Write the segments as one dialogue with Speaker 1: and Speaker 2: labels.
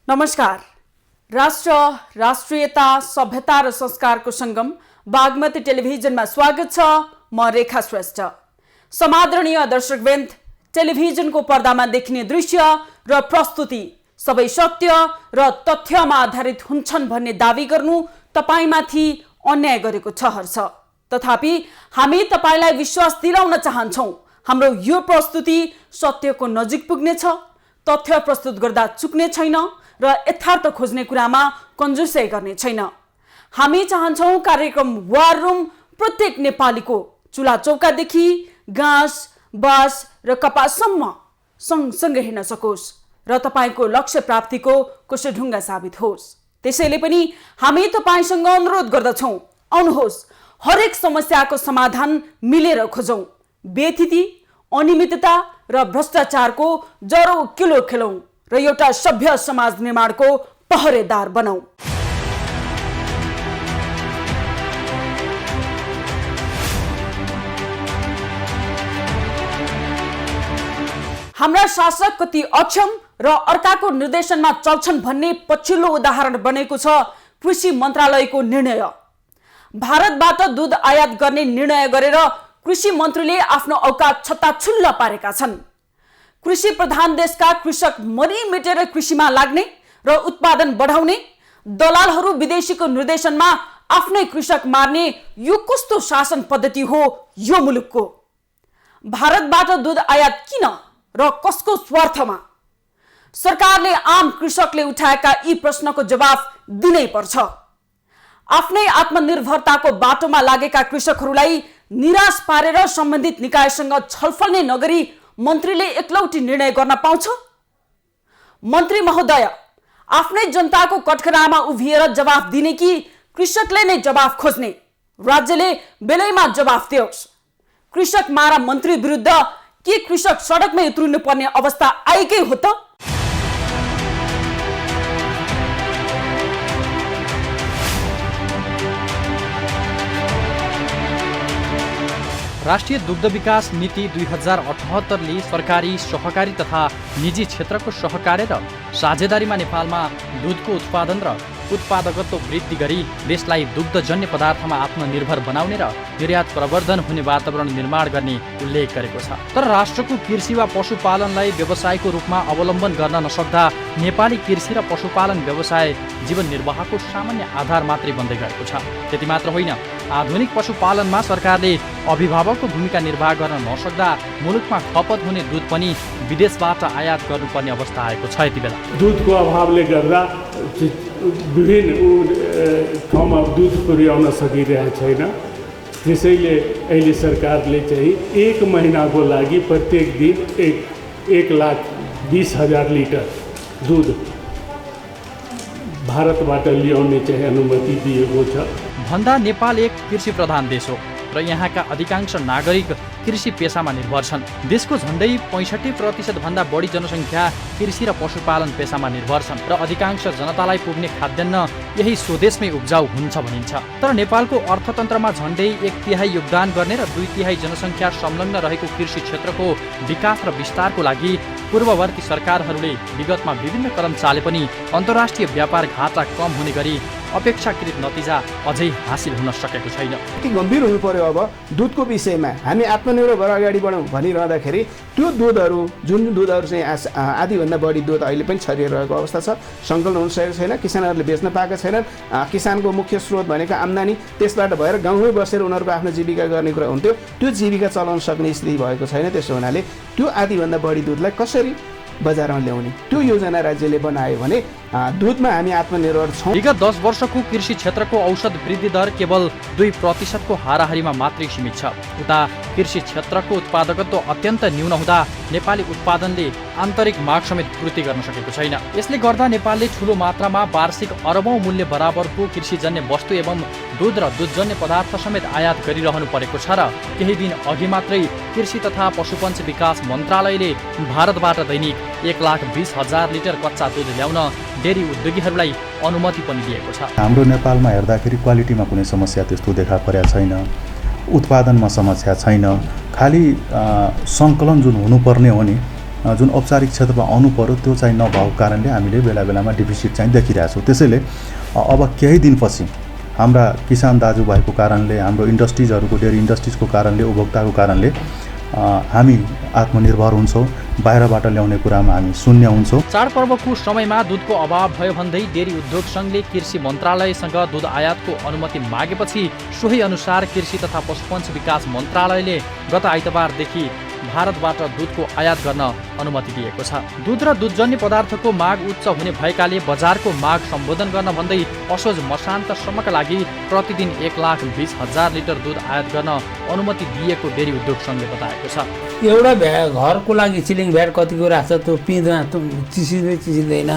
Speaker 1: नमस्कार। राष्ट्र, राष्ट्रियता, सभ्यता र संस्कारको संगम बागमती टेलिभिजनमा स्वागत छ। म रेखा श्रेष्ठ। समादरणीय दर्शकवृन्द, टेलिभिजनको पर्दामा देखिने दृश्य र प्रस्तुति सबै सत्य र तथ्यमा आधारित हुन्छन् भन्ने दावी गर्नु तपाईमाथि अन्याय गरेको ठहर छ। तथापि हामी तपाईलाई विश्वास दिलाउन चाहन्छौं, हाम्रो यो प्रस्तुति सत्यको नजिक पुग्नेछ, तथ्य प्रस्तुत गर्दा चुक्ने छैन र यथार्थ खोज्ने कुरामा कन्जुसै गर्ने छैन। हामी चाहन्छौं कार्यक्रम वार रुम प्रत्येक नेपालीको चुला चौकादेखि घाँस, बाँस र कपाससम्म सँगसँगै हेर्न सकोस् र तपाईको लक्ष्य प्राप्तिको कुशढुङ्गा साबित होस्। त्यसैले पनि हामी तपाईसँग अनुरोध गर्दछौं, आउनुहोस् हरेक समस्याको समाधान मिलेर खोजौं। बेथिति, अनियमितता र भ्रष्टाचारको जरो किलो खेलौं र एउटा सभ्य समाज निर्माणको पहरेदार बनौं। हाम्रा शासक कति अक्षम र अर्काको निर्देशनमा चल्छन् भन्ने पछिल्लो उदाहरण बनेको छ कृषि मन्त्रालयको निर्णय। भारतबाट दूध आयात गर्ने निर्णय गरेर कृषि मन्त्रीले आफ्नो औकात छत्ताछुल्ल पारेका छन्। कृषि प्रधान देशका कृषक मरिमेटेर कृषिमा लाग्ने र उत्पादन बढाउने, दलालहरू विदेशीको निर्देशनमा आफ्नै कृषक मार्ने यो कस्तो शासन पद्धति हो यो मुलुकको? भारतबाट दूध आयात किन र कसको स्वार्थमा? सरकारले आम कृषकले उठाएका यी प्रश्नको जवाफ दिनै पर्छ। आफ्नै आत्मनिर्भरताको बाटोमा लागेका कृषकहरूलाई निराश पारेर सम्बन्धित निकायसँग छलफल नै नगरी मन्त्रीले एकलौटी निर्णय गर्न पाउँछ? मन्त्री महोदय, आफ्नै जनताको कठघरामा उभिएर जवाफ दिने कि कृषकले नै जवाफ खोज्ने? राज्यले बेलैमा जवाफ दियोस्। कृषक मारा मन्त्री विरुद्ध के कृषक सडकमै उत्रिनु पर्ने अवस्था आएकै हो त?
Speaker 2: राष्ट्रिय दुग्ध विकास नीति 2078ले सरकारी, सहकारी तथा निजी क्षेत्रको सहकार्य र साझेदारीमा नेपालमा दूधको उत्पादन र उत्पादकत्व वृद्धि गरी देशलाई दुग्धजन्य पदार्थमा आत्मनिर्भर बनाउने र निर्यात प्रवर्धन हुने वातावरण निर्माण गर्ने उल्लेख गरेको छ। तर राष्ट्रको कृषि वा पशुपालनलाई व्यवसायको रूपमा अवलम्बन गर्न नसक्दा नेपाली कृषि र पशुपालन व्यवसाय जीवन निर्वाहको सामान्य आधार मात्रै बन्दै गएको छ। त्यति मात्र होइन, आधुनिक पशुपालनमा सरकारले अभिभावकको भूमिका निर्वाह गर्न नसक्दा मुलुकमा खपत हुने दूध पनि विदेशबाट आयात गर्नुपर्ने अवस्था आएको छ। यति बेला
Speaker 3: दूधको अभावले गर्दा विभिन्न ठाउँमा दूध पुर्याउन सकिरहेको छैन। त्यसैले अहिले सरकारले चाहिँ 1 महिनाको लागि प्रत्येक दिन 1,20,000 लिटर दूध भारतबाट ल्याउने चाहिँ अनुमति दिएको छ।
Speaker 2: भन्दा नेपाल एक कृषि प्रधान देश हो र यहाँका अधिकांश नागरिक कृषि पेसामा निर्भर छन्। देशको झन्डै 65% भन्दा बढी जनसङ्ख्या कृषि र पशुपालन पेसामा निर्भर छन् र अधिकांश जनतालाई पुग्ने खाद्यान्न यही स्वदेशमै उब्जाउ हुन्छ भनिन्छ। तर नेपालको अर्थतन्त्रमा झन्डै 1/3 योगदान गर्ने र 2/3 जनसङ्ख्या संलग्न रहेको कृषि क्षेत्रको विकास र विस्तारको लागि पूर्ववर्ती सरकारहरूले विगतमा विभिन्न कदम चाले पनि अन्तर्राष्ट्रिय व्यापार घाटा कम हुने गरी अपेक्षाकृत नतिजा अझै हासिल हुन सकेको छैन।
Speaker 4: के गम्भीर हुनु पर्यो? अब दूधको विषयमा हामी आत्मनिर्भर भएर अगाडि बढौँ भनिरहँदाखेरि त्यो दूधहरू, जुन दूधहरू चाहिँ आधीभन्दा बढी दूध अहिले पनि छरिरहेको अवस्था छ, सङ्कलन हुन सकेको छैन, किसानहरूले बेच्न पाएका छैनन्। किसानको मुख्य स्रोत भनेको आम्दानी, त्यसबाट भएर गाउँमै बसेर उनीहरूको आफ्नो जीविका गर्ने कुरा हुन्थ्यो। त्यो जीविका चलाउन सक्ने स्थिति भएको छैन। त्यसो हुनाले त्यो आधीभन्दा बढी दूधलाई कसरी बजारमा ल्याउने त्यो योजना राज्यले बनायो भने दूधमा हामी आत्मनिर्भर छौँ।
Speaker 2: विगत 10 वर्षको कृषि क्षेत्रको औसत वृद्धि दर केवल 2% हाराहारीमा मात्रै सीमित छ। उता कृषि क्षेत्रको उत्पादकत्व अत्यन्त न्यून हुँदा नेपाली उत्पादनले आन्तरिक माग समेत पूर्ति गर्न सकेको छैन। यसले गर्दा नेपालले ठूलो मात्रामा वार्षिक अरबौं मूल्य बराबरको कृषिजन्य वस्तु एवं दूध र दूधजन्य पदार्थ समेत आयात गरिरहनु परेको छ र केही दिन अघि मात्रै कृषि तथा पशुपन्छी विकास मन्त्रालयले भारतबाट दैनिक 1,20,000 लिटर कच्चा दूध ल्याउन डेरी उद्योगीहरूलाई अनुमति पनि दिएको छ।
Speaker 5: हाम्रो नेपालमा हेर्दाखेरि क्वालिटीमा कुनै समस्या त्यस्तो देखा परेको छैन, उत्पादनमा समस्या छैन। खालि सङ्कलन जुन हुनुपर्ने हो नि जुन औपचारिक क्षेत्रमा आउनु पर्यो त्यो चाहिँ नभएको कारणले हामीले बेला बेलामा डिफिसिट चाहिँ देखिरहेछौँ। त्यसैले अब केही दिनपछि हाम्रा किसान दाजुभाइको कारणले, हाम्रो इन्डस्ट्रिजहरूको, डेरी इन्डस्ट्रिजको कारणले, उपभोक्ताको कारणले हामी आत्मनिर्भर हुन्छौँ, बाहिरबाट ल्याउने कुरामा हामी शून्य हुन्छौँ।
Speaker 2: चाडपर्वको समयमा दुधको अभाव भयो भन्दै डेरी उद्योग सङ्घले कृषि मन्त्रालयसँग दुध आयातको अनुमति मागेपछि सोही अनुसार कृषि तथा पशुपन्छी विकास मन्त्रालयले गत आइतबारदेखि भारतबाट दुधको आयात गर्न अनुमति दिएको छ। दुध र दुधजन्य पदार्थको माग उच्च हुने भएकाले बजारको माग सम्बोधन गर्न भन्दै असोज मसान्तसम्मका लागि प्रतिदिन 1,20,000 लिटर दुध आयात गर्न अनुमति दिएको डेरी उद्योग सङ्घले बताएको छ।
Speaker 6: एउटा घरको लागि सिलिङ भ्याट कतिको राख्छ, त्यो पिँदा चिसिँदैन।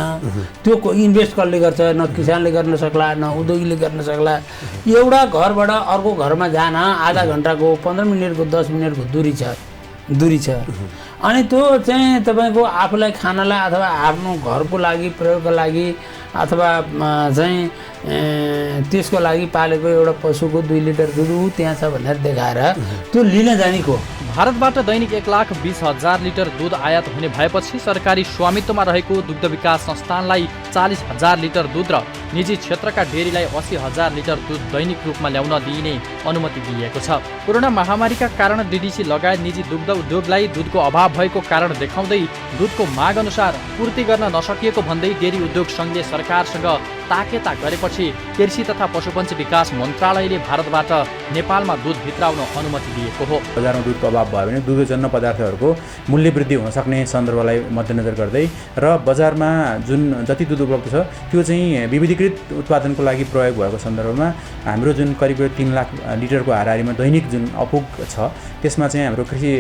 Speaker 6: त्यो इन्भेस्ट कसले गर्छ? न किसानले गर्न सक्ला, न उद्योगीले गर्न सक्ला। एउटा घरबाट अर्को घरमा जान आधा घन्टाको, 15 मिनटको, 10 मिनटको दूरी छ। अनि त्यो चाहिँ तपाईँको आफूलाई खानालाई अथवा आफ्नो घरको लागि, प्रयोगको लागि अथवा चाहिँ त्यसको लागि पालेको एउटा पशुको 2 लिटर दुध त्यहाँ छ भनेर देखाएर त्यो लिन जाने को।
Speaker 2: भारतबाट दैनिक 1,20,000 लिटर दुध आयात हुने भएपछि सरकारी स्वामित्वमा रहेको दुग्ध विकास संस्थानलाई 40,000 लिटर दुध र निजी क्षेत्रका डेरीलाई 80,000 लिटर दुध दैनिक रूपमा ल्याउन दिइने अनुमति दिएको छ। कोरोना महामारीका कारण डिडिसी लगायत निजी दुग्ध उद्योगलाई दुधको अभाव भएको कारण देखाउँदै दुधको माग अनुसार पूर्ति गर्न नसकिएको भन्दै डेरी उद्योग सङ्घले सरकारसँग ताकेता गरेपछि कृषि तथा पशुपन्छी विकास मन्त्रालयले भारतबाट नेपालमा दुध भित्राउन अनुमति दिएको हो।
Speaker 7: बजारमा दुधको अभाव भयो भने दुग्धजन्य पदार्थहरूको मूल्य वृद्धि हुन सक्ने सन्दर्भलाई मध्यनजर गर्दै र बजारमा जुन जति दुध उपलब्ध छ त्यो चाहिँ विविधीकृत उत्पादनको लागि प्रयोग भएको सन्दर्भमा हाम्रो जुन करिब 3 लाख लिटरको हाराहारीमा दैनिक जुन अपुग छ त्यसमा चाहिँ हाम्रो कृषि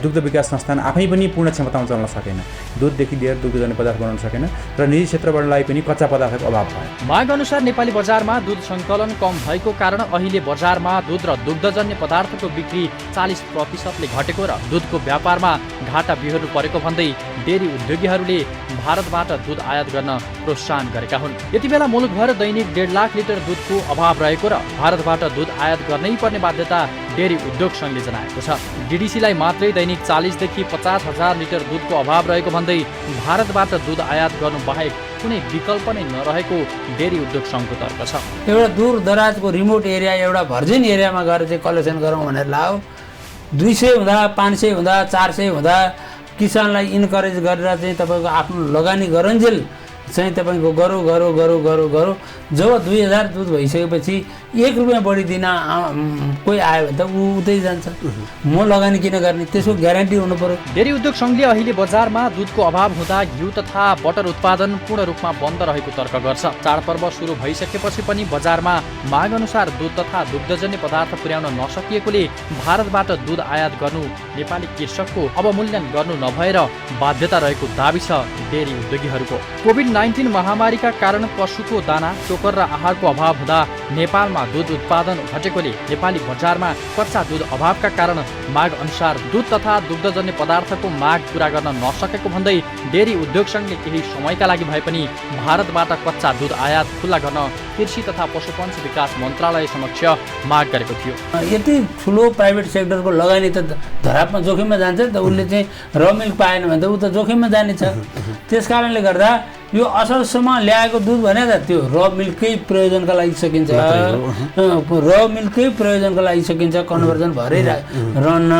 Speaker 7: दुग्ध विकास संस्थान आफै पनि पूर्ण क्षमतामा चल्न सकेन। दुधदेखि लिएर दुग्धजन्य पदार्थ बनाउन सकेन र निजी क्षेत्रबाटलाई पनि कच्चा पदार्थको अभाव भयो।
Speaker 2: माग अनुसार नेपाली बजारमा दुध सङ्कलन कम भएको कारण अहिले बजारमा दुध र दुग्धजन्य पदार्थको बिक्री 40% घटेको र दुधको व्यापारमा घाटा बिहोर्नु परेको भन्दै डेरी उद्योगीहरूले भारतबाट दुध आयात गर्न प्रोत्साहन गरेका हुन्। यति बेला मुलुकभर दैनिक 1.5 लाख लिटर दुधको अभाव रहेको र भारतबाट दुध आयात गर्नै पर्ने बाध्यता डेरी उद्योग सङ्घले जनाएको छ। डिडिसीलाई मात्रै दैनिक 40,000 देखि 50,000 लिटर दुधको अभाव रहेको भन्दै भारतबाट दुध आयात गर्नु बाहेक कुनै विकल्प नै नरहेको डेरी उद्योग सङ्घको तर्क छ।
Speaker 6: एउटा दूर दराजको रिमोट एरिया, एउटा भर्जिन एरियामा गएर चाहिँ कलेक्सन गरौँ भनेर लाओ। 200 हुँदा, 500 हुँदा, 400 हुँदा किसानलाई इन्करेज गरेर चाहिँ तपाईँको आफ्नो लगानी गरुन्जेल चाहिँ तपाईँको गरौँ। जब 2,000 दुध भइसकेपछि 1 रुपियाँ बढी दिन कोही आयो भने त ऊ उतै जान्छ। म लगानी किन गर्ने? त्यसको ग्यारेन्टी हुनु पर्यो।
Speaker 2: डेरी उद्योग सङ्घले अहिले बजारमा दुधको अभाव हुँदा घिउ तथा बटर उत्पादन पूर्ण रूपमा बन्द रहेको तर्क गर्छ। चाडपर्व सुरु भइसकेपछि पनि बजारमा माग अनुसार दुध तथा दुग्धजन्य पदार्थ पुर्याउन नसकिएकोले भारतबाट दुध आयात गर्नु नेपाली कृषकको अवमूल्यन गर्नु नभएर बाध्यता रहेको दाबी छ डेरी उद्योगीहरूको। कोभिड-19 महामारीका कारण पशुको दाना, चोकर र आहारको अभाव हुँदा नेपालमा दूध उत्पादन घटेकोले नेपाली बजारमा कच्चा दूध अभावका कारण माग अनुसार दूध तथा दुग्धजन्य पदार्थको माग पूरा गर्न नसकेको भन्दै डेरी उद्योग सङ्घले केही समयका लागि भए पनि भारतबाट कच्चा दूध आयात खुल्ला गर्न कृषि तथा पशुपन्छी विकास मन्त्रालय समक्ष माग गरेको थियो।
Speaker 6: यति ठुलो प्राइभेट सेक्टरको लगानी त धरापमा जोखिममा जान्छ नि त। उसले चाहिँ र मिल्क पाएन भने त ऊ त जोखिममा जाने छ। त्यस कारणले गर्दा यो असलसम्म ल्याएको दुध भने त त्यो र मिल्ककै प्रयोजनका लागि सकिन्छ, र मिल्ककै प्रयोजनका लागि सकिन्छ। कन्भर्जन भएरै रहन्न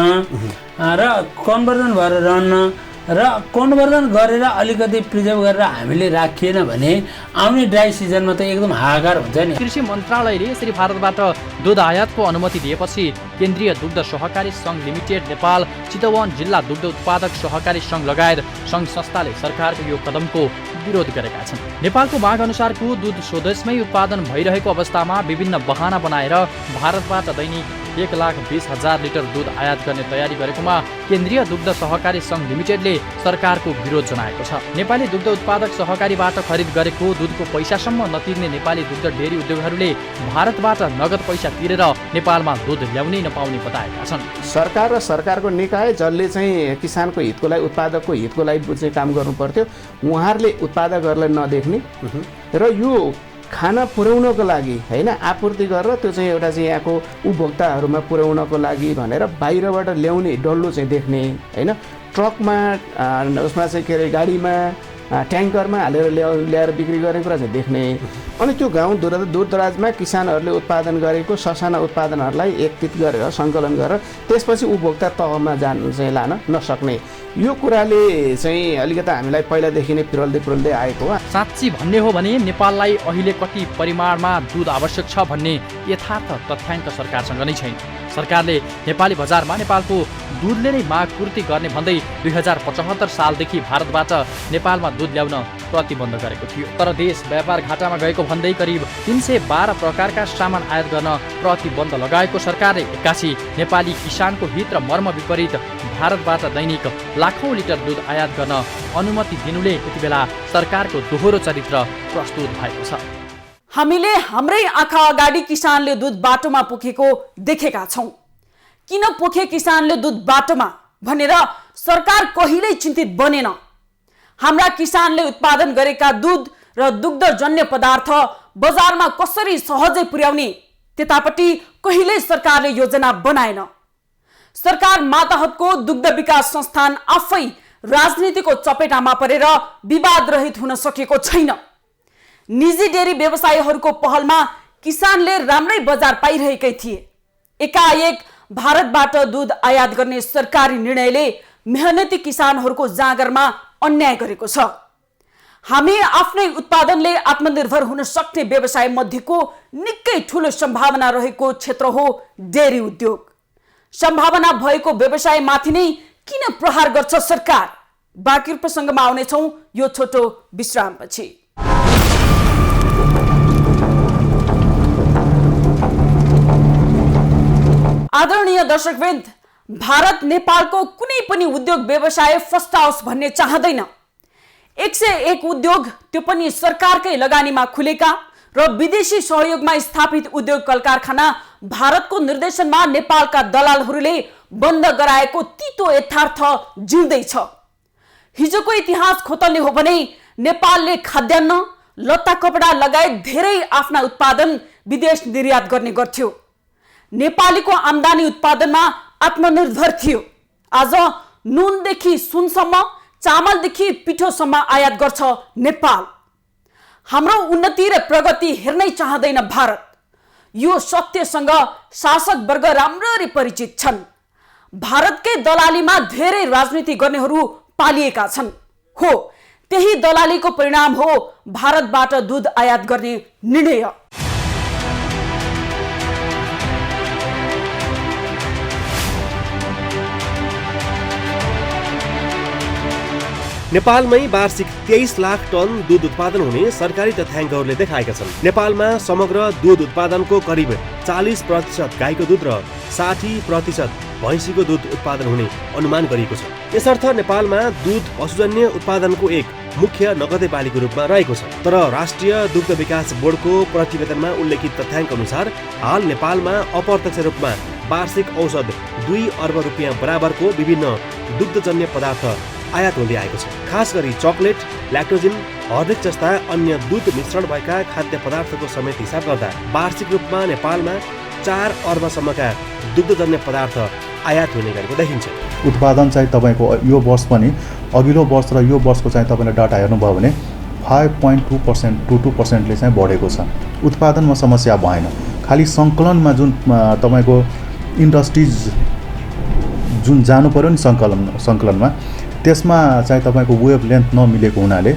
Speaker 6: र कन्भर्जन गरेर अलिकति प्रिजर्भ गरेर हामीले राखिएन भने आउने ड्राई सिजनमा त एकदम हाहाकार हुन्छ नि।
Speaker 2: कृषि मन्त्रालयले यसरी भारतबाट दुध आयातको अनुमति दिएपछि केन्द्रीय दुग्ध सहकारी सङ्घ लिमिटेड नेपाल, चितवन जिल्ला दुग्ध उत्पादक सहकारी सङ्घ लगायत सङ्घ संस्थाले सरकारको यो कदमको विरोध गरेका छन्। नेपालको माग अनुसारको दुध स्वदेशमै उत्पादन भइरहेको अवस्थामा विभिन्न बहाना बनाएर भारतबाट दैनिक 1,20,000 लिटर दुध आयात गर्ने तयारी गरेकोमा केन्द्रीय दुग्ध सहकारी सङ्घ लिमिटेडले सरकारको विरोध जनाएको छ। नेपाली दुग्ध उत्पादक सहकारीबाट खरिद गरेको दुधको पैसासम्म नतिर्ने नेपाली दुग्ध डेरी उद्योगहरूले भारतबाट नगद पैसा तिरेर नेपालमा दुध ल्याउनै नपाउने बताएका छन्।
Speaker 4: सरकार र सरकारको निकाय जसले चाहिँ किसानको हितको लागि, उत्पादकको हितको लागि चाहिँ काम गर्नु पर्थ्यो, उहाँहरूले उत्पादकहरूलाई नदेख्ने र यो खाना पुर्याउनको लागि होइन आपूर्ति गरेर त्यो चाहिँ एउटा चाहिँ यहाँको उपभोक्ताहरूमा पुर्याउनको लागि भनेर बाहिरबाट ल्याउने डल्लो चाहिँ देख्ने होइन ट्रकमा उसमा चाहिँ के अरे गाडीमा ट्याङ्करमा हालेर ल्याएर बिक्री गर्ने कुरा चाहिँ देख्ने अनि त्यो गाउँ दूरदराजमा किसानहरूले उत्पादन गरेको ससाना उत्पादनहरूलाई एकत्रित गरेर सङ्कलन गरेर त्यसपछि उपभोक्ता तहमा चाहिँ लान नसक्ने यो कुराले चाहिँ अलिकति हामीलाई पहिलादेखि नै पिरोल्दै आएको हो।
Speaker 2: साँच्ची भन्ने हो भने नेपाललाई अहिले कति परिमाणमा दुध आवश्यक छ भन्ने यथार्थ तथ्याङ्क सरकारसँग नै छैन। सरकारले नेपाली बजारमा नेपालको दुधले नै माग पूर्ति गर्ने भन्दै 2075 सालदेखि भारतबाट नेपालमा दुध ल्याउन प्रतिबन्ध गरेको थियो। तर देश व्यापार घाटामा गएको भन्दै करिब 312 प्रकारका सामान आयात गर्न प्रतिबन्ध लगाएको सरकारले एक्कासी नेपाली किसानको हित र मर्म विपरीत भारतबाट दैनिक लाखौं लिटर दुध आयात गर्न अनुमति दिनुले यति बेला सरकारको दोहोरो चरित्र प्रस्तुत भएको छ।
Speaker 1: हामीले हाम्रै आँखा अगाडि किसानले दुध बाटोमा पोखेको देखेका छौं। किन पोखे किसानले दुध बाटोमा भनेर सरकार कहिल्यै चिन्तित बनेन। हाम्रा किसानले उत्पादन गरेका दुध र दुग्धजन्य पदार्थ बजारमा कसरी सहजै पुर्याउने त्यतापट्टि कहिल्यै सरकारले योजना बनाएन। सरकार माताहतको दुग्ध विकास संस्थान आफै राजनीतिको चपेटामा परेर विवाद रहित हुन सकेको छैन। निजी डेरी व्यवसायीहरूको पहलमा किसानले राम्रै बजार पाइरहेकै थिए। एकाएक भारतबाट दुध आयात गर्ने सरकारी निर्णयले मेहनती किसानहरूको जाँगरमा अन्याय गरेको छ। हामी आफ्नै उत्पादनले आत्मनिर्भर हुन सक्ने व्यवसाय मध्येको निकै ठूलो सम्भावना रहेको क्षेत्र हो डेरी उद्योग। सम्भावना भएको व्यवसायमाथि नै किन प्रहार गर्छ सरकार? बाँकी प्रसङ्गमा आउनेछौँ यो छोटो विश्रामपछि। आदरणीय दर्शकवृन्द, भारत नेपालको कुनै पनि उद्योग व्यवसाय फस्टाओस् भन्ने चाहँदैन। 101 उद्योग, त्यो पनि सरकारकै लगानीमा खुलेका र विदेशी सहयोगमा स्थापित उद्योग कल कारखाना भारतको निर्देशनमा नेपालका दलालहरूले बन्द गराएको तीतो यथार्थ जिउँदैछ। हिजोको इतिहास खोतल्ने हो भने नेपालले खाद्यान्न, लत्ता कपडा लगायत धेरै आफ्ना उत्पादन विदेश निर्यात गर्ने गर्थ्यो। नेपालीको आम्दानी उत्पादनमा आत्मनिर्भर थियो। आज नुनदेखि सुनसम्म, चामलदेखि पिठोसम्म आयात गर्छ नेपाल। हाम्रो उन्नति र प्रगति हेर्नै चाहँदैन भारत। यो सत्यसँग शासक वर्ग राम्ररी परिचित छन्। भारतकै दलालीमा धेरै राजनीति गर्नेहरू पालिएका छन्। हो, त्यही दलालीको परिणाम हो भारतबाट दुध आयात गर्ने निर्णय।
Speaker 8: नेपालमै वार्षिक 23 लाख टन दुध उत्पादन हुने सरकारी तथ्याङ्कहरूले देखाएका छन्। नेपालमा समग्र दुध उत्पादनको करिब 40% गाईको दुध र 60% भैँसीको दुध उत्पादन हुने अनुमान गरिएको छ। यसर्थ नेपालमा दुध पशुजन्य उत्पादनको एक मुख्य नगदे बालीको रूपमा रहेको छ। तर राष्ट्रिय दुग्ध विकास बोर्डको प्रतिवेदनमा उल्लेखित तथ्याङ्क अनुसार हाल नेपालमा अप्रत्यक्ष रूपमा वार्षिक औसत 2 अर्ब रुपियाँ बराबरको विभिन्न दुग्धजन्य पदार्थ आयात हुँदै आएको छ। खास गरी चकलेट, ल्याक्टोजिन, हर्लिक जस्ता अन्य दुध मिश्रण भएका खाद्य पदार्थको समेत हिसाब गर्दा वार्षिक रूपमा नेपालमा 4 अर्बसम्मका दुग्धजन्य पदार्थ आयात हुने गरेको देखिन्छ।
Speaker 5: उत्पादन चाहिँ तपाईँको यो वर्ष पनि अघिल्लो वर्ष र यो वर्षको चाहिँ तपाईँले डाटा हेर्नुभयो भने 5.2%ले चाहिँ बढेको छ। उत्पादनमा समस्या भएन, खालि सङ्कलनमा जुन तपाईँको इन्डस्ट्रिज जुन जानु पर्यो नि सङ्कलनमा, त्यसमा चाहिँ तपाईँको वेभ लेन्थ नमिलेको हुनाले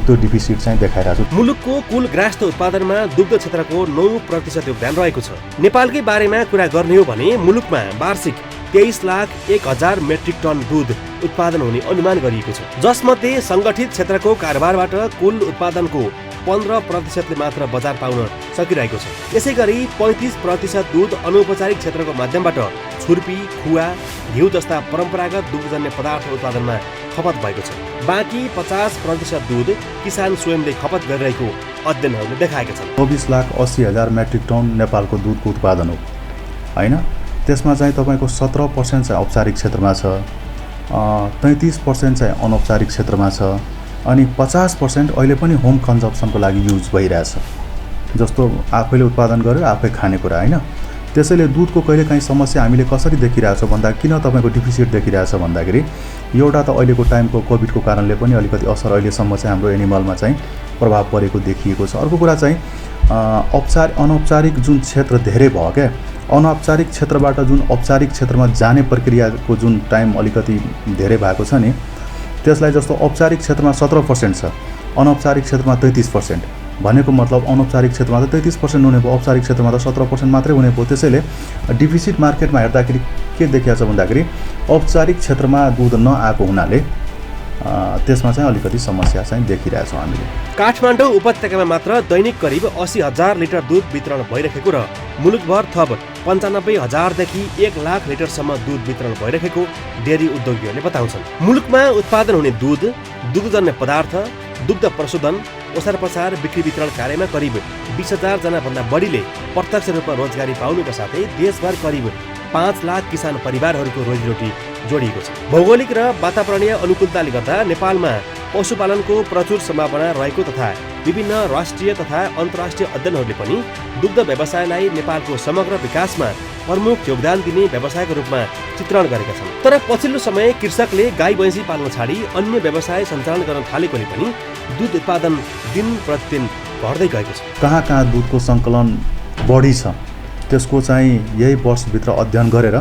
Speaker 5: त्यो डिफिसिट चाहिँ देखाइरहेको छ।
Speaker 8: मुलुकको कुल ग्राहस्थ उत्पादनमा दुग्ध क्षेत्रको 9% योगदान रहेको छ। नेपालकै बारेमा कुरा गर्ने हो भने मुलुकमा वार्षिक 23,01,000 मेट्रिक टन दुध उत्पादन हुने अनुमान गरिएको छ, जसमध्ये सङ्गठित क्षेत्रको कारोबारबाट कुल उत्पादनको 15%ले मात्र बजार पाउन सकिरहेको छ। यसै गरी 35% दुध अनौपचारिक क्षेत्रको माध्यमबाट छुर्पी, खुवा, घिउ जस्ता परम्परागत दुग्धजन्य पदार्थ उत्पादनमा खपत भएको छ। बाँकी 50% दुध किसान स्वयंले खपत गरिरहेको अध्ययनहरूले देखाएका छन्।
Speaker 5: 24,80,000 मेट्रिक टन नेपालको दुधको उत्पादन हो होइन। त्यसमा चाहिँ तपाईँको 17% चाहिँ औपचारिक क्षेत्रमा छ, 33% चाहिँ अनौपचारिक क्षेत्रमा छ, अनि 50% अहिले पनि होम कन्जम्सनको लागि युज भइरहेछ। जस्तो आफैले उत्पादन गर्यो आफै खानेकुरा होइन। त्यसैले दुधको कहिलेकाहीँ समस्या हामीले कसरी देखिरहेछौँ भन्दा किन तपाईँको डिफिसिट देखिरहेछ भन्दाखेरि एउटा त अहिलेको टाइमको कोभिडको कारणले पनि अलिकति असर अहिलेसम्म चाहिँ हाम्रो एनिमलमा चाहिँ प्रभाव परेको देखिएको छ। अर्को कुरा चाहिँ अनौपचारिक जुन क्षेत्र धेरै भयो क्या, अनौपचारिक क्षेत्रबाट जुन औपचारिक क्षेत्रमा जाने प्रक्रियाको जुन टाइम अलिकति धेरै भएको छ नि, त्यसलाई जस्तो औपचारिक क्षेत्रमा 17% छ, अनौपचारिक क्षेत्रमा 33%, भनेको मतलब अनौपचारिक क्षेत्रमा त 33% हुने भयो, औपचारिक क्षेत्रमा त 17% मात्रै हुने भयो। त्यसैले डिफिसिट मार्केटमा हेर्दाखेरि के देखिएको छ भन्दाखेरि औपचारिक क्षेत्रमा दुध नआएको हुनाले त्यसमा चाहिँ अलिकति समस्या चाहिँ देखिरहेछौँ हामीले।
Speaker 8: काठमाडौँ उपत्यकामा मात्र दैनिक करिब 80,000 लिटर दुध वितरण भइरहेको र मुलुकभर थप 95,000देखि 1 लाख लिटरसम्म दुध वितरण भइरहेको डेरी उद्योगीहरूले बताउँछन्। मुलुकमा उत्पादन हुने दुध, दुग्धजन्य पदार्थ, दुग्ध प्रशोधन, ओसार पसार, बिक्री वितरण कार्यमा करिब 20,000 जना भन्दा बढीले प्रत्यक्ष रूपमा रोजगारी पाउनुका साथै देशभर करिब 5 लाख किसान परिवारहरूको रोजीरोटी जोडिएको छ। भौगोलिक र वातावरणीय अनुकूलताले गर्दा नेपालमा पशुपालनको प्रचुर सम्भावना रहेको तथा विभिन्न राष्ट्रिय तथा अन्तर्राष्ट्रिय अध्ययनहरूले पनि दुग्ध व्यवसायलाई नेपालको समग्र विकासमा प्रमुख योगदान दिने व्यवसायको रूपमा चित्रण गरेका छन्। तर पछिल्लो समय कृषकले गाई भैँसी पाल्न छाडी अन्य व्यवसाय सञ्चालन गर्न थालेकोले पनि दुध उत्पादन दिन प्रतिदिन घट्दै गएको छ।
Speaker 5: कहाँ कहाँ दुधको सङ्कलन बढी छ त्यसको चाहिँ यही वर्षभित्र अध्ययन गरेर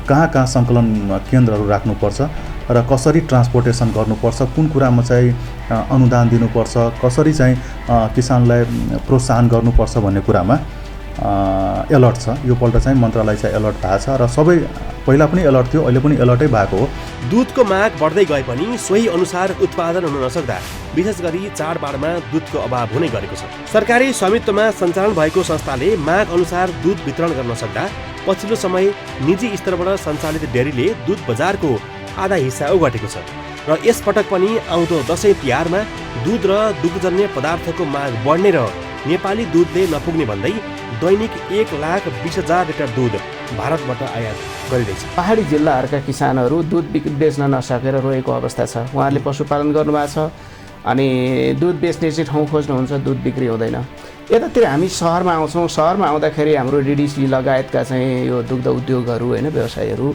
Speaker 5: कहाँ कहाँ सङ्कलन केन्द्रहरू राख्नुपर्छ र कसरी ट्रान्सपोर्टेसन गर्नुपर्छ, कुन कुरामा चाहिँ अनुदान दिनुपर्छ, कसरी चाहिँ किसानलाई प्रोत्साहन गर्नुपर्छ भन्ने कुरामा एलर्ट छ। योपल्ट चाहिँ मन्त्रालय चाहिँ एलर्ट भएको छ र सबै पहिला पनि एलर्ट थियो, अहिले पनि एलर्टै भएको हो।
Speaker 8: दुधको माग बढ्दै गए पनि सोही अनुसार उत्पादन हुन नसक्दा विशेष गरी चाडबाडमा दुधको अभाव हुने गरेको छ। सरकारी स्वामित्वमा सञ्चालन भएको संस्थाले माग अनुसार दुध वितरण गर्न नसक्दा पछिल्लो समय निजी स्तरबाट सञ्चालित डेरीले दुध बजारको आधा हिस्सा ओगटेको छ र यसपटक पनि आउँदो दसैँ तिहारमा दुध र दुग्धजन्य पदार्थको माग बढ्ने र नेपाली दुधले नपुग्ने भन्दै दैनिक 1,20,000 लिटर दुध भारतबाट आयात गरिँदैछ।
Speaker 4: पहाडी जिल्लाहरूका किसानहरू दुध बेच्न नसकेर रोएको अवस्था छ। उहाँहरूले पशुपालन गर्नुभएको छ अनि दुध बेच्ने चाहिँ ठाउँ खोज्नुहुन्छ, दुध बिक्री हुँदैन। यतातिर हामी सहरमा आउँछौँ, सहरमा आउँदाखेरि हाम्रो डिडिसी लगायतका चाहिँ यो दुग्ध उद्योगहरू होइन व्यवसायीहरू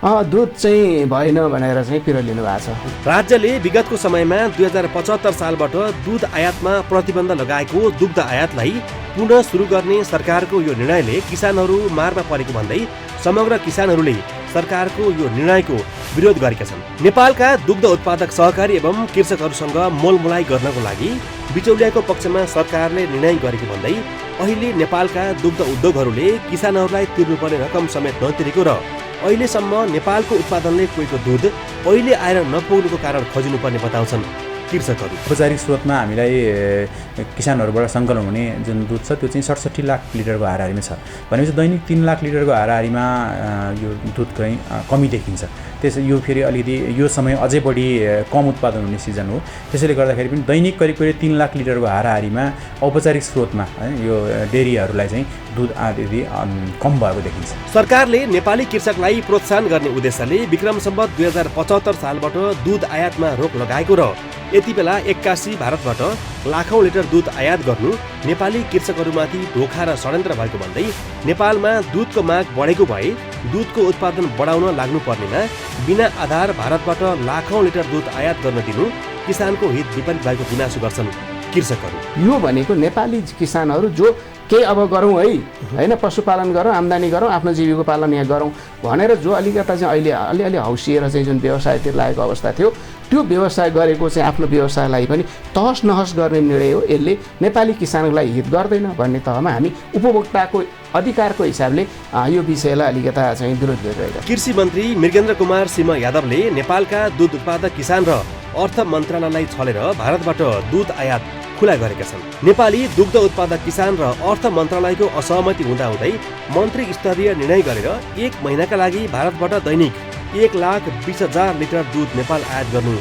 Speaker 4: दुध चाहिँ भएन भनेर चाहिँ पिरोलिनु भएको छ।
Speaker 8: राज्यले विगतको समयमा 2075 सालबाट दुध आयातमा प्रतिबन्ध लगाएको दुग्ध आयातलाई पुनः सुरु गर्ने सरकारको यो निर्णयले किसानहरू मारमा परेको भन्दै समग्र किसानहरूले सरकारको यो निर्णयको विरोध गरेका छन्। नेपालका दुग्ध उत्पादक सहकारी एवं कृषकहरूसँग मोलमोलाई गर्नको लागि बिचौलियाको पक्षमा सरकारले निर्णय गरेको भन्दै अहिले नेपालका दुग्ध उद्योगहरूले किसानहरूलाई तिर्नुपर्ने रकम समेत नतिरेको र अहिलेसम्म नेपालको उत्पादनले पुगेको दुध अहिले आएर नपुग्नुको कारण खोजिनुपर्ने बताउँछन् कृषकहरू।
Speaker 7: औपचारिक स्रोतमा हामीलाई किसानहरूबाट सङ्कलन हुने जुन दुध छ त्यो चाहिँ 67 लाख लिटरको हाराहारीमा छ। भनेपछि दैनिक 3 लाख लिटरको हाराहारीमा यो दुध चाहिँ कमी देखिन्छ। यो फेरि अलिकति यो समय अझै बढी कम उत्पादन हुने सिजन हो। त्यसैले गर्दाखेरि पनि दैनिक करिब 3 लाख लिटरको हाराहारीमा औपचारिक स्रोतमा यो डेरीहरूलाई चाहिँ दुध आदि कम भएको देखिन्छ।
Speaker 8: सरकारले नेपाली कृषकलाई प्रोत्साहन गर्ने उद्देश्यले विक्रम सम्वत 2075 सालबाट दुध आयातमा रोक लगाएको र यति बेला 81 भारतबाट लाखौँ लिटर दुध आयात गर्नु नेपाली कृषकहरूमाथि धोखा र षड्यन्त्र भएको भन्दै नेपालमा दुधको माग बढेको भए दुधको उत्पादन बढाउन लाग्नुपर्नेमा बिना आधार भारतबाट लाखौँ लिटर दुध आयात गर्न दिनु किसानको हित विपरीत भएको गुनासो गर्छन् कृषकहरू।
Speaker 4: यो भनेको नेपाली किसानहरू जो केही अब गरौँ है होइन, पशुपालन गरौँ, आम्दानी गरौँ, आफ्नो जीविकोपालन यहाँ गरौँ भनेर जो अलिकता चाहिँ अहिले अलिअलि हौसिएर चाहिँ जुन व्यवसायतिर लागेको अवस्था थियो त्यो व्यवसाय गरेको चाहिँ आफ्नो व्यवसायलाई पनि तहस नहस गर्ने निर्णय हो। यसले नेपाली किसानलाई हित गर्दैन भन्ने तहमा हामी उपभोक्ताको अधिकारको हिसाबले यो विषयलाई अलिकता चाहिँ विरोध गरिरहेका छौँ।
Speaker 8: कृषि मन्त्री मृगेन्द्र कुमार सिंह यादवले नेपालका दुध उत्पादक किसान र अर्थ मन्त्रालयलाई छलेर भारतबाट दुध आयात खुला गरेका छन्। नेपाली दुग्ध उत्पादक किसान र अर्थ मन्त्रालयको असहमति हुँदाहुँदै मन्त्री स्तरीय निर्णय गरेर 1 महिनाका लागि भारतबाट दैनिक 1,20,000 लिटर दुध नेपाल आयात गर्नु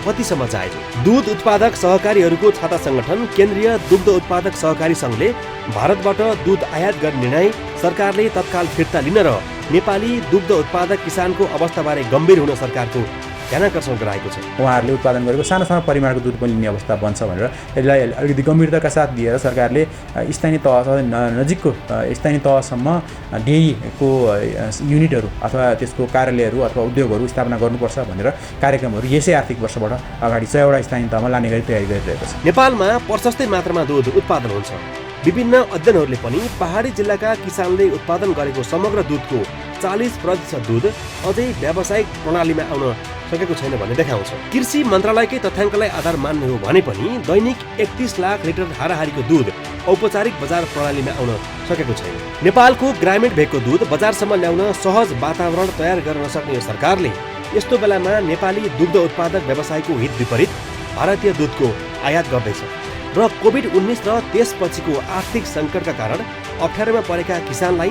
Speaker 8: कतिसम्म चाहेको। दुध उत्पादक सहकारीहरूको छाता सङ्गठन केन्द्रीय दुग्ध उत्पादक सहकारी सङ्घले भारतबाट दुध आयात गर्ने निर्णय सरकारले तत्काल फिर्ता लिन र नेपाली दुग्ध उत्पादक किसानको अवस्थाबारे गम्भीर हुन सरकारको ध्यानाकर्षण गराएको छ।
Speaker 7: उहाँहरूले उत्पादन गरेको सानो सानो परिमाणको दुध पनि लिने अवस्था बन्छ भनेर यसलाई अलिकति गम्भीरताका साथ लिएर सरकारले स्थानीय तह नजिकको स्थानीय तहसम्म डेयरीको युनिटहरू अथवा त्यसको कार्यालयहरू अथवा उद्योगहरू स्थापना गर्नुपर्छ भनेर कार्यक्रमहरू यसै आर्थिक वर्षबाट अगाडि 100 वटा स्थानीय तहमा लाने गरी तयारी गरिरहेको छ।
Speaker 8: नेपालमा प्रशस्तै मात्रामा दुध उत्पादन हुन्छ। विभिन्न अध्ययनहरूले पनि पहाडी जिल्लाका किसानले उत्पादन गरेको समग्र दुधको 40% दुध अझै व्यावसायिक प्रणालीमा आउन सकेको छैन भन्ने देखाउँछ। कृषि मन्त्रालयकै तथ्याङ्कलाई आधार मान्ने हो भने पनि दैनिक 31 लाख लिटर हाराहारीको दुध औपचारिक बजार प्रणालीमा आउन सकेको छैन। नेपालको ग्रामीण भेगको दुध बजारसम्म ल्याउन सहज वातावरण तयार गर्न नसक्ने यो सरकारले यस्तो बेलामा नेपाली दुग्ध उत्पादक व्यवसायको हित विपरीत भारतीय दुधको आयात गर्दैछ र कोभिड-19 र त्यसपछिको आर्थिक सङ्कटका कारण अप्ठ्यारोमा परेका किसानलाई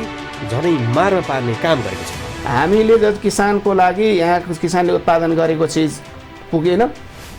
Speaker 8: झनै मारमा पार्ने काम गरेको छ।
Speaker 4: हामीले जब किसानको लागि यहाँको किसानले उत्पादन गरेको चिज पुगेन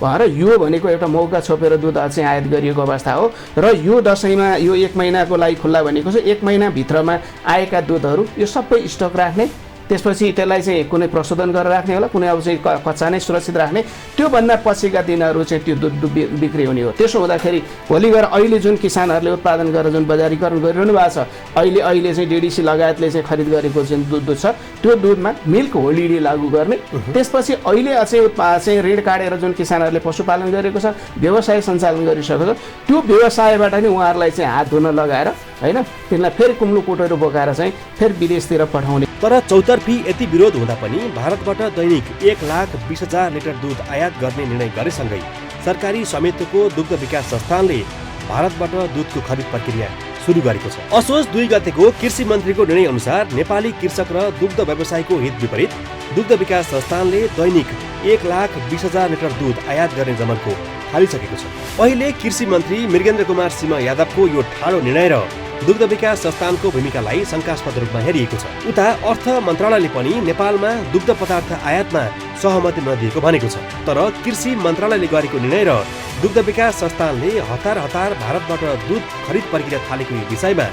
Speaker 4: भएर यो भनेको एउटा मौका छोपेर दुध चाहिँ आयात गरिएको अवस्था हो र यो दसैँमा यो 1 महिनाको लागि खुल्ला भनेको छ। 1 महिनाभित्रमा आएका दुधहरू यो सबै स्टक राख्ने, त्यसपछि त्यसलाई चाहिँ कुनै प्रशोधन गरेर राख्ने होला, कुनै अब चाहिँ कच्चा नै सुरक्षित राख्ने, त्योभन्दा पछिका दिनहरू चाहिँ त्यो दुध बिक्री हुने हो। त्यसो हुँदाखेरि भोलि गएर अहिले जुन किसानहरूले उत्पादन गरेर जुन बजारीकरण गरिरहनु भएको छ, अहिले चाहिँ डिडिसी लगायतले चाहिँ खरिद गरेको जुन दुध छ त्यो दुधमा मिल्क होलिडे लागू गर्ने, त्यसपछि अहिले चाहिँ ऋण काटेर जुन किसानहरूले पशुपालन गरेको छ, व्यवसाय सञ्चालन गरिसकेको छ, त्यो व्यवसायबाट नि उहाँहरूलाई चाहिँ हात धुन लगाएर हैन तिनलाई फेरि कुम्लो कोटहरू बोकाएर चाहिँ फेरि विदेशतिर पठाउने।
Speaker 8: तर चौतर्फी यति विरोध हुँदा पनि भारतबाट दैनिक 1,20,000 लिटर दुध आयात गर्ने निर्णय गरेसँगै सरकारी स्वामित्वको दुग्ध विकास संस्थानले भारतबाट दुधको खरिद प्रक्रिया सुरु गरेको छ। असोज 2 गतेको कृषि मन्त्रीको निर्णय अनुसार नेपाली कृषक र दुग्ध व्यवसायको हित विपरीत दुग्ध विकास संस्थानले दैनिक 1,20,000 लिटर दुध आयात गर्ने जमर्को थालिसकेको छ। पहिले कृषि मन्त्री मृगेन्द्र कुमार सिंह यादवको यो ठाडो निर्णय र दुग्ध विकास संस्थानको भूमिकालाई शङ्कास्पद रूपमा हेरिएको छ। उता अर्थ मन्त्रालयले पनि नेपालमा दुग्ध पदार्थ आयातमा सहमति नदिएको भनेको छ। तर कृषि मन्त्रालयले गरेको निर्णय र दुग्ध विकास संस्थानले हतार भारतबाट दुध खरिद प्रक्रिया थालेको यो विषयमा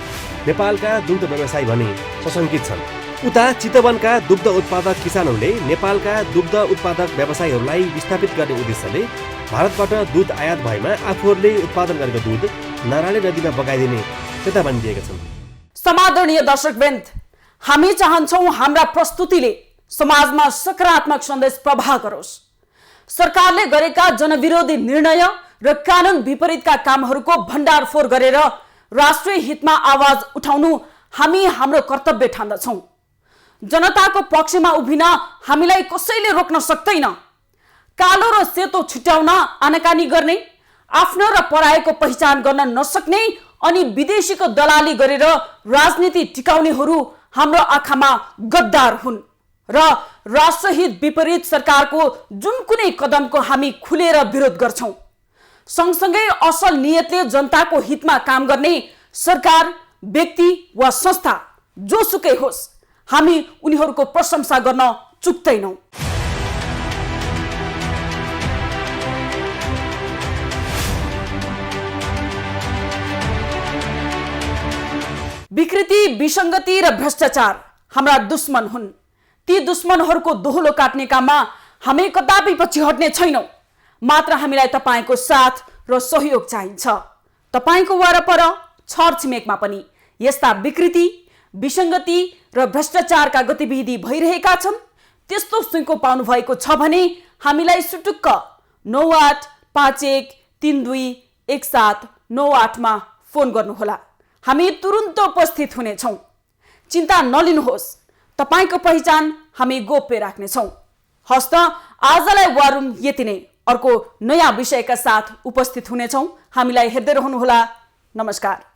Speaker 8: नेपालका दुग्ध व्यवसायी भने सशङ्कित छन्। उता चितवनका दुग्ध उत्पादक किसानहरूले नेपालका दुग्ध उत्पादक व्यवसायीहरूलाई विस्थापित गर्ने उद्देश्यले भारतबाट दुध आयात भएमा आफूहरूले उत्पादन गरेको दुध नारायणी नदीमा बगाइदिने चेतावनी दिएका छन्।
Speaker 1: समादरणीय दर्शकवृन्द, हामी चाहन्छौँ हाम्रा प्रस्तुतिले समाजमा सकारात्मक सन्देश प्रवाह गरोस्। सरकारले गरेका जनविरोधी निर्णय र कानुन विपरीतका कामहरूको भण्डारफोर गरेर राष्ट्रिय हितमा आवाज उठाउनु हामी हाम्रो कर्तव्य ठान्दछौँ। जनताको पक्षमा उभिन हामीलाई कसैले रोक्न सक्दैन। कालो र सेतो छुट्याउन आनाकानी गर्ने, आफ्नो र पराएको पहिचान गर्न नसक्ने अनि विदेशीको दलाली गरेर राजनीति टिकाउनेहरू हाम्रो आँखामा गद्दार हुन् र राष्ट्रहित विपरीत सरकारको जुन कुनै कदमको हामी खुलेर विरोध गर्छौं। सँगसँगै असल नियतले जनताको हितमा काम गर्ने सरकार, व्यक्ति वा संस्था जोसुकै होस्, हामी उनीहरूको प्रशंसा गर्न चुक्दैनौं। विकृति, विसङ्गति र भ्रष्टाचार हाम्रा दुश्मन हुन्। ती दुश्मनहरूको दोहोलो काट्ने काममा हामी कदापि पछि हट्ने छैनौं। मात्र हामीलाई तपाईको साथ र सहयोग चाहिन्छ। तपाईको वरपर छरछिमेकमा पनि यस्ता विकृति, विसङ्गति र भ्रष्टाचारका गतिविधि भइरहेका छन्। त्यस्तो सुइँको पाउनु भएको छ भने हामीलाई सुटुक्क 9851321798 मा फोन गर्नुहोला। हामी तुरुन्त उपस्थित हुनेछौँ। चिन्ता नलिनुहोस्, तपाईको पहिचान हामी गोप्य राख्नेछौँ। हस्त आजलाई वारुम यति नै। अर्को नयाँ विषयका साथ उपस्थित हुनेछौँ। हामीलाई हेर्दै रहनुहोला। नमस्कार।